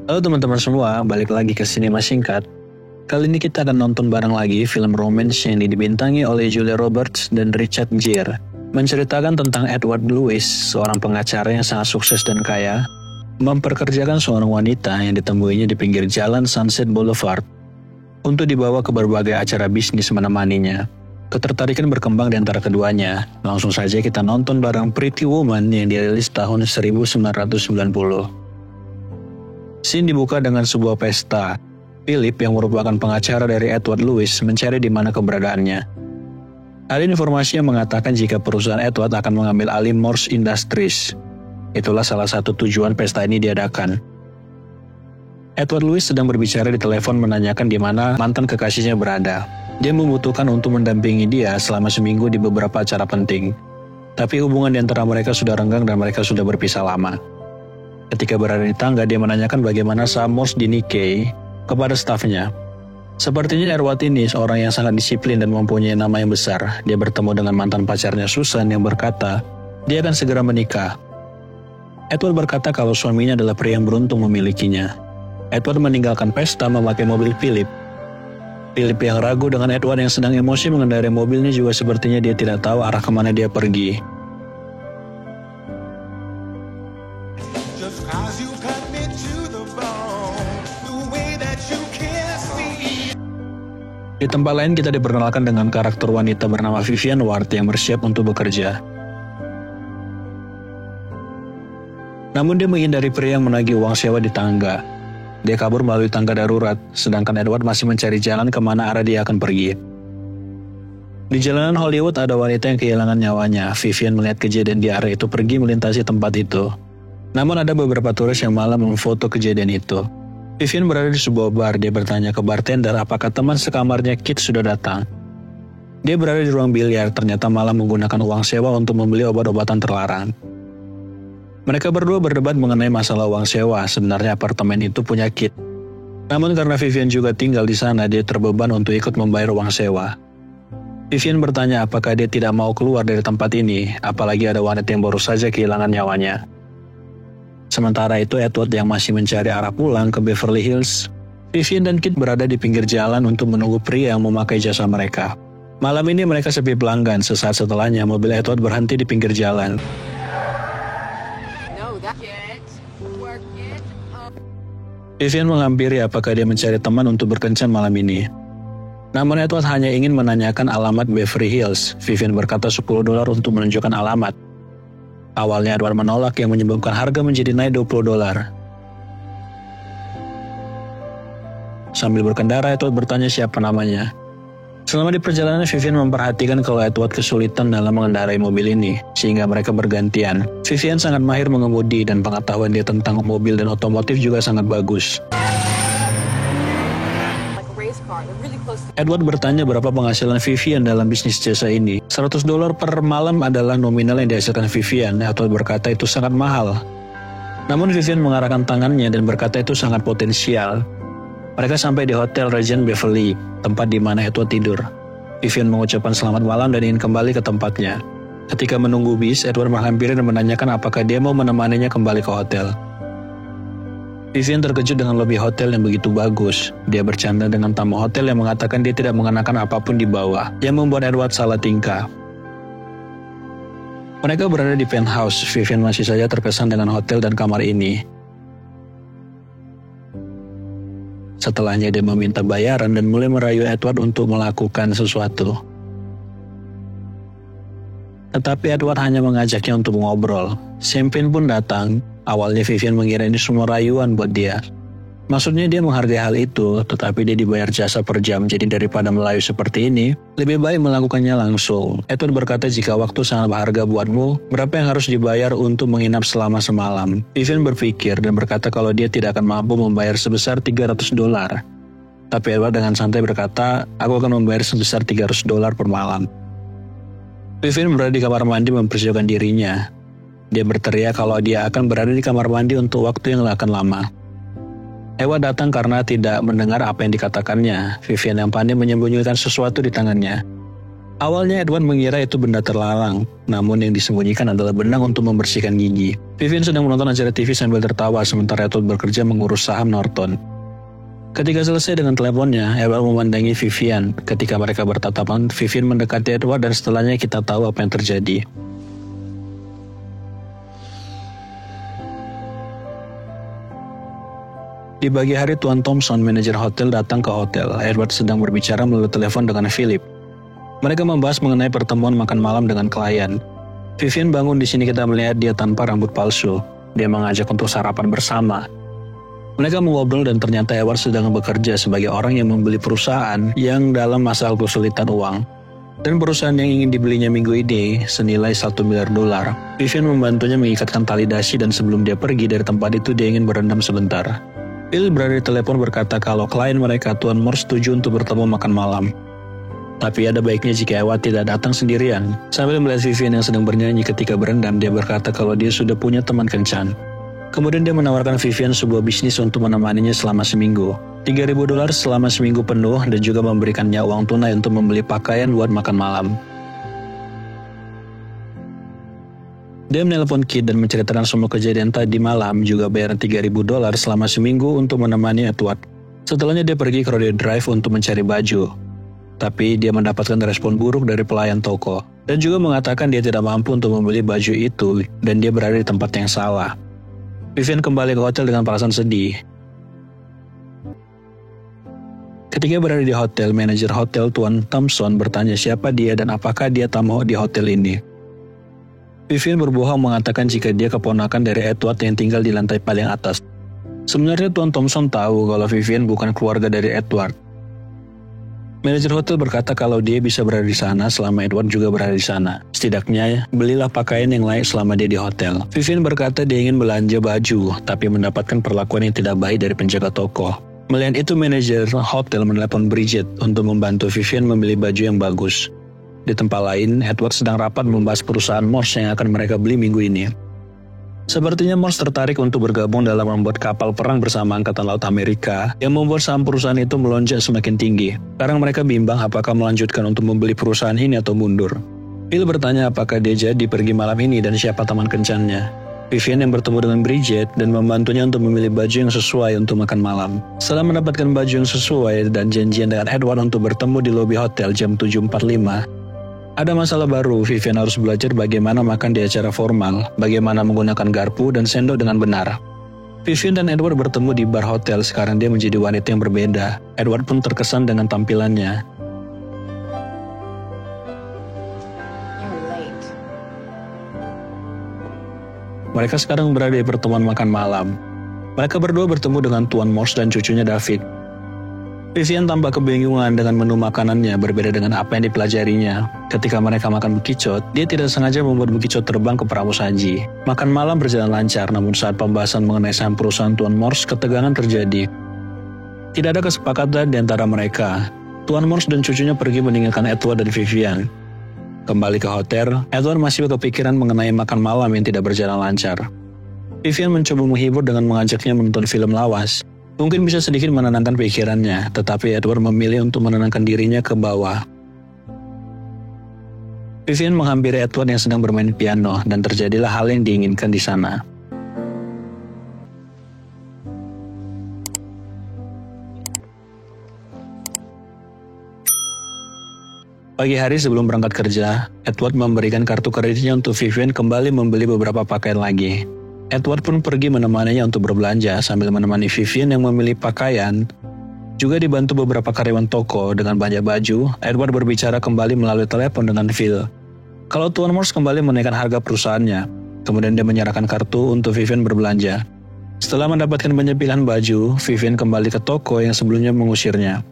Halo teman-teman semua, balik lagi ke Sinema Singkat. Kali ini kita akan nonton bareng lagi film romance yang dibintangi oleh Julia Roberts dan Richard Gere. Menceritakan tentang Edward Lewis, seorang pengacara yang sangat sukses dan kaya, memperkerjakan seorang wanita yang ditemuinya di pinggir jalan Sunset Boulevard untuk dibawa ke berbagai acara bisnis menemaninya. Ketertarikan berkembang di antara keduanya. Langsung saja kita nonton bareng Pretty Woman yang dirilis tahun 1990. Scene dibuka dengan sebuah pesta. Philip yang merupakan pengacara dari Edward Lewis mencari di mana keberadaannya. Ada informasi yang mengatakan jika perusahaan Edward akan mengambil alih Morse Industries. Itulah salah satu tujuan pesta ini diadakan. Edward Lewis sedang berbicara di telepon menanyakan di mana mantan kekasihnya berada. Dia membutuhkan untuk mendampingi dia selama seminggu di beberapa acara penting. Tapi hubungan di antara mereka sudah renggang dan mereka sudah berpisah lama. Ketika berada di tangga, dia menanyakan bagaimana saham Morse dinikahi kepada stafnya. Sepertinya Edward ini seorang yang sangat disiplin dan mempunyai nama yang besar. Dia bertemu dengan mantan pacarnya Susan yang berkata, dia akan segera menikah. Edward berkata kalau suaminya adalah pria yang beruntung memilikinya. Edward meninggalkan pesta memakai mobil Philip. Philip yang ragu dengan Edward yang sedang emosi mengendarai mobilnya juga sepertinya dia tidak tahu arah kemana dia pergi. Di tempat lain kita diperkenalkan dengan karakter wanita bernama Vivian Ward yang bersiap untuk bekerja. Namun dia menghindari pria yang menagih uang sewa di tangga. Dia kabur melalui tangga darurat, sedangkan Edward masih mencari jalan kemana arah dia akan pergi. Di jalanan Hollywood ada wanita yang kehilangan nyawanya. Vivian melihat kejadian di area itu pergi melintasi tempat itu. Namun ada beberapa turis yang malah memfoto kejadian itu. Vivian berada di sebuah bar. Dia bertanya ke bartender apakah teman sekamarnya Kit sudah datang. Dia berada di ruang biliar, ternyata malah menggunakan uang sewa untuk membeli obat-obatan terlarang. Mereka berdua berdebat mengenai masalah uang sewa. Sebenarnya apartemen itu punya Kit. Namun karena Vivian juga tinggal di sana, dia terbeban untuk ikut membayar uang sewa. Vivian bertanya apakah dia tidak mau keluar dari tempat ini, apalagi ada wanita yang baru saja kehilangan nyawanya. Sementara itu Edward yang masih mencari arah pulang ke Beverly Hills. Vivian dan Kit berada di pinggir jalan untuk menunggu pria yang memakai jasa mereka. Malam ini mereka sepi pelanggan. Sesaat setelahnya mobil Edward berhenti di pinggir jalan. Vivian menghampiri apakah dia mencari teman untuk berkencan malam ini. Namun Edward hanya ingin menanyakan alamat Beverly Hills. Vivian berkata $10 untuk menunjukkan alamat. Awalnya Edward menolak yang menyebabkan harga menjadi naik $20. Sambil berkendara, Edward bertanya siapa namanya. Selama di perjalanan, Vivian memperhatikan kalau Edward kesulitan dalam mengendarai mobil ini, sehingga mereka bergantian. Vivian sangat mahir mengemudi dan pengetahuan dia tentang mobil dan otomotif juga sangat bagus. Edward bertanya berapa penghasilan Vivian dalam bisnis jasa ini. $100 per malam adalah nominal yang dihasilkan Vivian. Edward berkata itu sangat mahal. Namun Vivian mengarahkan tangannya dan berkata itu sangat potensial. Mereka sampai di Hotel Regent Beverly, tempat di mana Edward tidur. Vivian mengucapkan selamat malam dan ingin kembali ke tempatnya. Ketika menunggu bis, Edward menghampiri dan menanyakan apakah dia mau menemaninya kembali ke hotel. Vivian terkejut dengan lobi hotel yang begitu bagus. Dia bercanda dengan tamu hotel yang mengatakan dia tidak mengenakan apapun di bawah, yang membuat Edward salah tingkah. Mereka berada di penthouse. Vivian masih saja terkesan dengan hotel dan kamar ini. Setelahnya dia meminta bayaran dan mulai merayu Edward untuk melakukan sesuatu. Tetapi Edward hanya mengajaknya untuk mengobrol. Champagne pun datang. Awalnya Vivian mengira ini semua rayuan buat dia. Maksudnya dia menghargai hal itu, tetapi dia dibayar jasa per jam, jadi daripada melayu seperti ini, lebih baik melakukannya langsung. Edward berkata jika waktu sangat berharga buatmu, berapa yang harus dibayar untuk menginap selama semalam? Vivian berpikir dan berkata kalau dia tidak akan mampu membayar sebesar $300. Tapi Edward dengan santai berkata, aku akan membayar sebesar $300 per malam. Vivian berada di kamar mandi mempersiapkan dirinya. Dia berteriak kalau dia akan berada di kamar mandi untuk waktu yang akan lama. Edward datang karena tidak mendengar apa yang dikatakannya. Vivian yang pandai menyembunyikan sesuatu di tangannya. Awalnya Edward mengira itu benda terlarang, namun yang disembunyikan adalah benang untuk membersihkan gigi. Vivian sedang menonton acara TV sambil tertawa sementara Edward bekerja mengurus saham Norton. Ketika selesai dengan teleponnya, Edward memandangi Vivian. Ketika mereka bertatapan, Vivian mendekati Edward dan setelahnya kita tahu apa yang terjadi. Di pagi hari, Tuan Thompson, manajer hotel, datang ke hotel. Edward sedang berbicara melalui telepon dengan Philip. Mereka membahas mengenai pertemuan makan malam dengan klien. Vivian bangun di sini kita melihat dia tanpa rambut palsu. Dia mengajak untuk sarapan bersama. Mereka mengobrol dan ternyata Edward sedang bekerja sebagai orang yang membeli perusahaan yang dalam masalah kesulitan uang. Dan perusahaan yang ingin dibelinya minggu ini senilai $1 miliar. Vivian membantunya mengikatkan tali dasi dan sebelum dia pergi dari tempat itu dia ingin berendam sebentar. Phil berada di telepon berkata kalau klien mereka Tuan Morse setuju untuk bertemu makan malam. Tapi ada baiknya jika Edward tidak datang sendirian. Sambil melihat Vivian yang sedang bernyanyi ketika berendam, dia berkata kalau dia sudah punya teman kencan. Kemudian dia menawarkan Vivian sebuah bisnis untuk menemaninya selama seminggu. $3.000 selama seminggu penuh dan juga memberikannya uang tunai untuk membeli pakaian buat makan malam. Dia menelpon Kit dan menceritakan semua kejadian tadi malam, juga bayaran $3.000 selama seminggu untuk menemani Edward. Setelahnya dia pergi ke Rodeo Drive untuk mencari baju. Tapi dia mendapatkan respon buruk dari pelayan toko. Dan juga mengatakan dia tidak mampu untuk membeli baju itu dan dia berada di tempat yang salah. Vivian kembali ke hotel dengan perasaan sedih. Ketika berada di hotel, manajer hotel Tuan Thompson bertanya siapa dia dan apakah dia tamu di hotel ini. Vivian berbohong mengatakan jika dia keponakan dari Edward yang tinggal di lantai paling atas. Sebenarnya Tuan Thompson tahu kalau Vivian bukan keluarga dari Edward. Manajer hotel berkata kalau dia bisa berada di sana selama Edward juga berada di sana. Setidaknya, belilah pakaian yang layak selama dia di hotel. Vivian berkata dia ingin belanja baju, tapi mendapatkan perlakuan yang tidak baik dari penjaga toko. Melihat itu, manajer hotel menelepon Bridget untuk membantu Vivian memilih baju yang bagus. Di tempat lain, Edward sedang rapat membahas perusahaan Morse yang akan mereka beli minggu ini. Sepertinya Morse tertarik untuk bergabung dalam membuat kapal perang bersama Angkatan Laut Amerika yang membuat saham perusahaan itu melonjak semakin tinggi. Sekarang mereka bimbang apakah melanjutkan untuk membeli perusahaan ini atau mundur. Phil bertanya apakah dia jadi pergi malam ini dan siapa teman kencannya. Vivian yang bertemu dengan Bridget dan membantunya untuk memilih baju yang sesuai untuk makan malam. Setelah mendapatkan baju yang sesuai dan janjian dengan Edward untuk bertemu di lobi hotel jam 7.45, ada masalah baru. Vivian harus belajar bagaimana makan di acara formal, bagaimana menggunakan garpu dan sendok dengan benar. Vivian dan Edward bertemu di bar hotel, sekarang dia menjadi wanita yang berbeda. Edward pun terkesan dengan tampilannya. Mereka sekarang berada di pertemuan makan malam. Mereka berdua bertemu dengan Tuan Morse dan cucunya David. Vivian tampak kebingungan dengan menu makanannya berbeda dengan apa yang dipelajarinya. Ketika mereka makan bekicot, dia tidak sengaja membuat bekicot terbang ke perahu saji. Makan malam berjalan lancar, namun saat pembahasan mengenai saham perusahaan Tuan Morse, ketegangan terjadi. Tidak ada kesepakatan di antara mereka. Tuan Morse dan cucunya pergi meninggalkan Edward dan Vivian. Kembali ke hotel, Edward masih kepikiran mengenai makan malam yang tidak berjalan lancar. Vivian mencoba menghibur dengan mengajaknya menonton film lawas. Mungkin bisa sedikit menenangkan pikirannya, tetapi Edward memilih untuk menenangkan dirinya ke bawah. Vivian menghampiri Edward yang sedang bermain piano, dan terjadilah hal yang diinginkan di sana. Pagi hari sebelum berangkat kerja, Edward memberikan kartu kreditnya untuk Vivian kembali membeli beberapa pakaian lagi. Edward pun pergi menemaninya untuk berbelanja sambil menemani Vivian yang memilih pakaian. Juga dibantu beberapa karyawan toko dengan banyak baju, Edward berbicara kembali melalui telepon dengan Phil. Kalau Tuan Morse kembali menaikkan harga perusahaannya, kemudian dia menyerahkan kartu untuk Vivian berbelanja. Setelah mendapatkan banyak pilihan baju, Vivian kembali ke toko yang sebelumnya mengusirnya.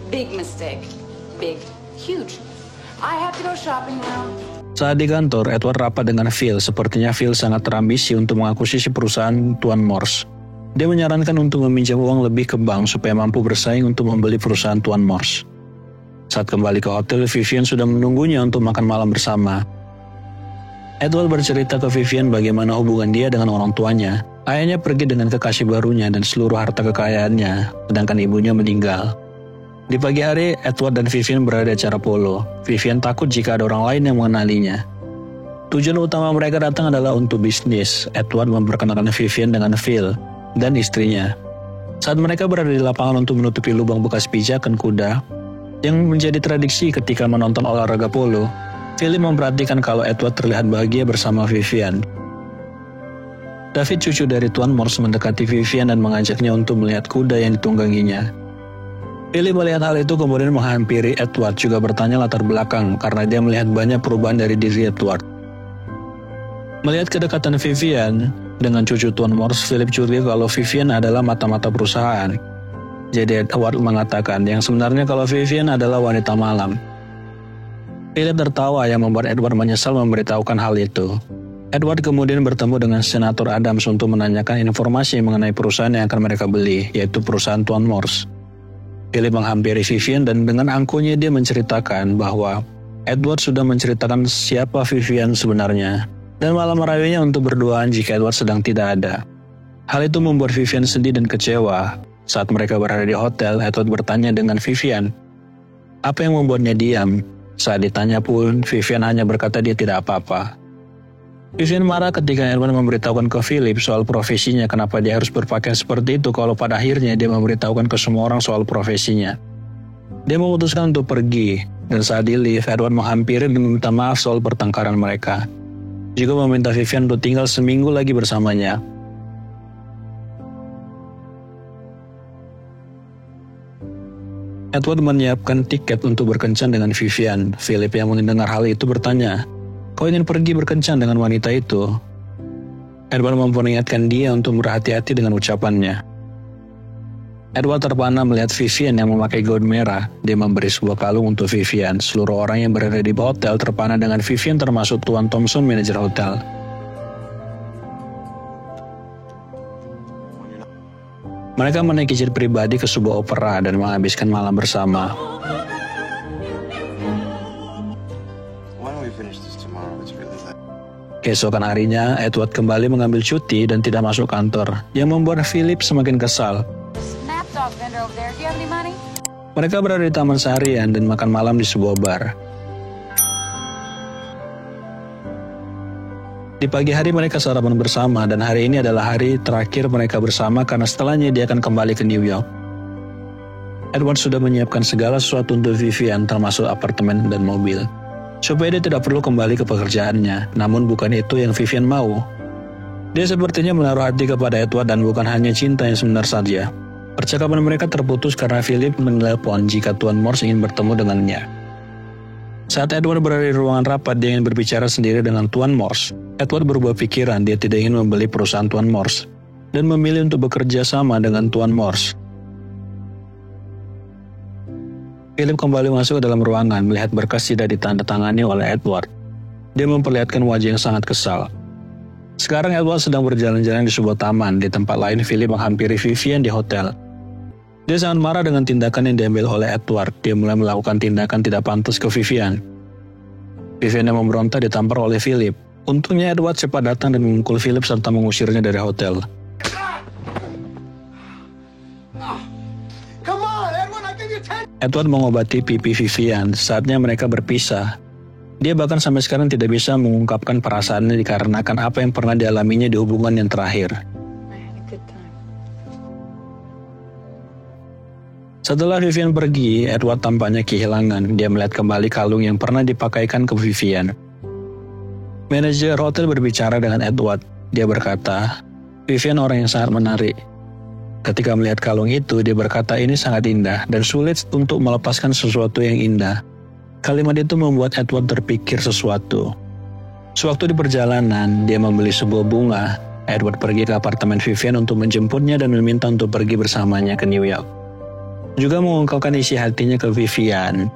Big mistake. Big, huge. I have to go shopping now. Saat di kantor, Edward rapat dengan Phil. Sepertinya Phil sangat terambisi untuk mengakuisisi perusahaan Tuan Morse. Dia menyarankan untuk meminjam uang lebih ke bank supaya mampu bersaing untuk membeli perusahaan Tuan Morse. Saat kembali ke hotel, Vivian sudah menunggunya untuk makan malam bersama. Edward bercerita ke Vivian bagaimana hubungan dia dengan orang tuanya. Ayahnya pergi dengan kekasih barunya dan seluruh harta kekayaannya, sedangkan ibunya meninggal. Di pagi hari, Edward dan Vivian berada di acara polo. Vivian takut jika ada orang lain yang mengenalinya. Tujuan utama mereka datang adalah untuk bisnis. Edward memperkenalkan Vivian dengan Phil dan istrinya. Saat mereka berada di lapangan untuk menutupi lubang bekas pijakan kuda, yang menjadi tradisi ketika menonton olahraga polo, Philip memperhatikan kalau Edward terlihat bahagia bersama Vivian. David, cucu dari Tuan Morse, mendekati Vivian dan mengajaknya untuk melihat kuda yang ditungganginya. Philip melihat hal itu kemudian menghampiri Edward, juga bertanya latar belakang karena dia melihat banyak perubahan dari diri Edward. Melihat kedekatan Vivian dengan cucu Tuan Morse, Philip curiga kalau Vivian adalah mata-mata perusahaan. Jadi Edward mengatakan yang sebenarnya kalau Vivian adalah wanita malam. Philip tertawa yang membuat Edward menyesal memberitahukan hal itu. Edward kemudian bertemu dengan Senator Adams untuk menanyakan informasi mengenai perusahaan yang akan mereka beli, yaitu perusahaan Tuan Morse. Philip menghampiri Vivian dan dengan angkuhnya dia menceritakan bahwa Edward sudah menceritakan siapa Vivian sebenarnya dan malah merayunya untuk berduaan jika Edward sedang tidak ada. Hal itu membuat Vivian sedih dan kecewa. Saat mereka berada di hotel, Edward bertanya dengan Vivian, apa yang membuatnya diam? Saat ditanya pun, Vivian hanya berkata dia tidak apa-apa. Vivian marah ketika Edward memberitahukan ke Philip soal profesinya, kenapa dia harus berpakaian seperti itu kalau pada akhirnya dia memberitahukan ke semua orang soal profesinya. Dia memutuskan untuk pergi, dan saat di lift, Edward menghampiri dan meminta maaf soal pertengkaran mereka. Juga meminta Vivian untuk tinggal seminggu lagi bersamanya. Edward menyiapkan tiket untuk berkencan dengan Vivian. Philip yang mendengar hal itu bertanya, kau ingin pergi berkencan dengan wanita itu? Edward memperingatkan dia untuk berhati-hati dengan ucapannya. Edward terpana melihat Vivian yang memakai gaun merah. Dia memberi sebuah kalung untuk Vivian. Seluruh orang yang berada di hotel terpana dengan Vivian termasuk Tuan Thompson, manajer hotel. Mereka menaiki jet pribadi ke sebuah opera dan menghabiskan malam bersama. Keesokan harinya, Edward kembali mengambil cuti dan tidak masuk kantor, yang membuat Philip semakin kesal. Mereka berada di taman seharian dan makan malam di sebuah bar. Di pagi hari mereka sarapan bersama dan hari ini adalah hari terakhir mereka bersama karena setelahnya dia akan kembali ke New York. Edward sudah menyiapkan segala sesuatu untuk Vivian termasuk apartemen dan mobil. Supaya dia tidak perlu kembali ke pekerjaannya, namun bukan itu yang Vivian mau. Dia sepertinya menaruh hati kepada Edward dan bukan hanya cinta yang sebenar saja. Percakapan mereka terputus karena Philip menelpon jika Tuan Morse ingin bertemu dengannya. Saat Edward berada di ruangan rapat, dia ingin berbicara sendiri dengan Tuan Morse. Edward berubah pikiran, dia tidak ingin membeli perusahaan Tuan Morse dan memilih untuk bekerja sama dengan Tuan Morse. Philip kembali masuk ke dalam ruangan, melihat berkas tidak ditandatangani oleh Edward. Dia memperlihatkan wajah yang sangat kesal. Sekarang Edward sedang berjalan-jalan di sebuah taman. Di tempat lain, Philip menghampiri Vivian di hotel. Dia sangat marah dengan tindakan yang diambil oleh Edward. Dia mulai melakukan tindakan tidak pantas ke Vivian. Vivian yang memberontak ditampar oleh Philip. Untungnya Edward cepat datang dan memukul Philip serta mengusirnya dari hotel. Edward mengobati pipi Vivian. Saatnya mereka berpisah. Dia bahkan sampai sekarang tidak bisa mengungkapkan perasaannya dikarenakan apa yang pernah dialaminya di hubungan yang terakhir. Setelah Vivian pergi, Edward tampaknya kehilangan. Dia melihat kembali kalung yang pernah dipakaikan ke Vivian. Manajer hotel berbicara dengan Edward. Dia berkata, Vivian orang yang sangat menarik. Ketika melihat kalung itu, dia berkata ini sangat indah dan sulit untuk melepaskan sesuatu yang indah. Kalimat itu membuat Edward terpikir sesuatu. Sewaktu di perjalanan, dia membeli sebuah bunga. Edward pergi ke apartemen Vivian untuk menjemputnya dan meminta untuk pergi bersamanya ke New York. Juga mengungkapkan isi hatinya ke Vivian.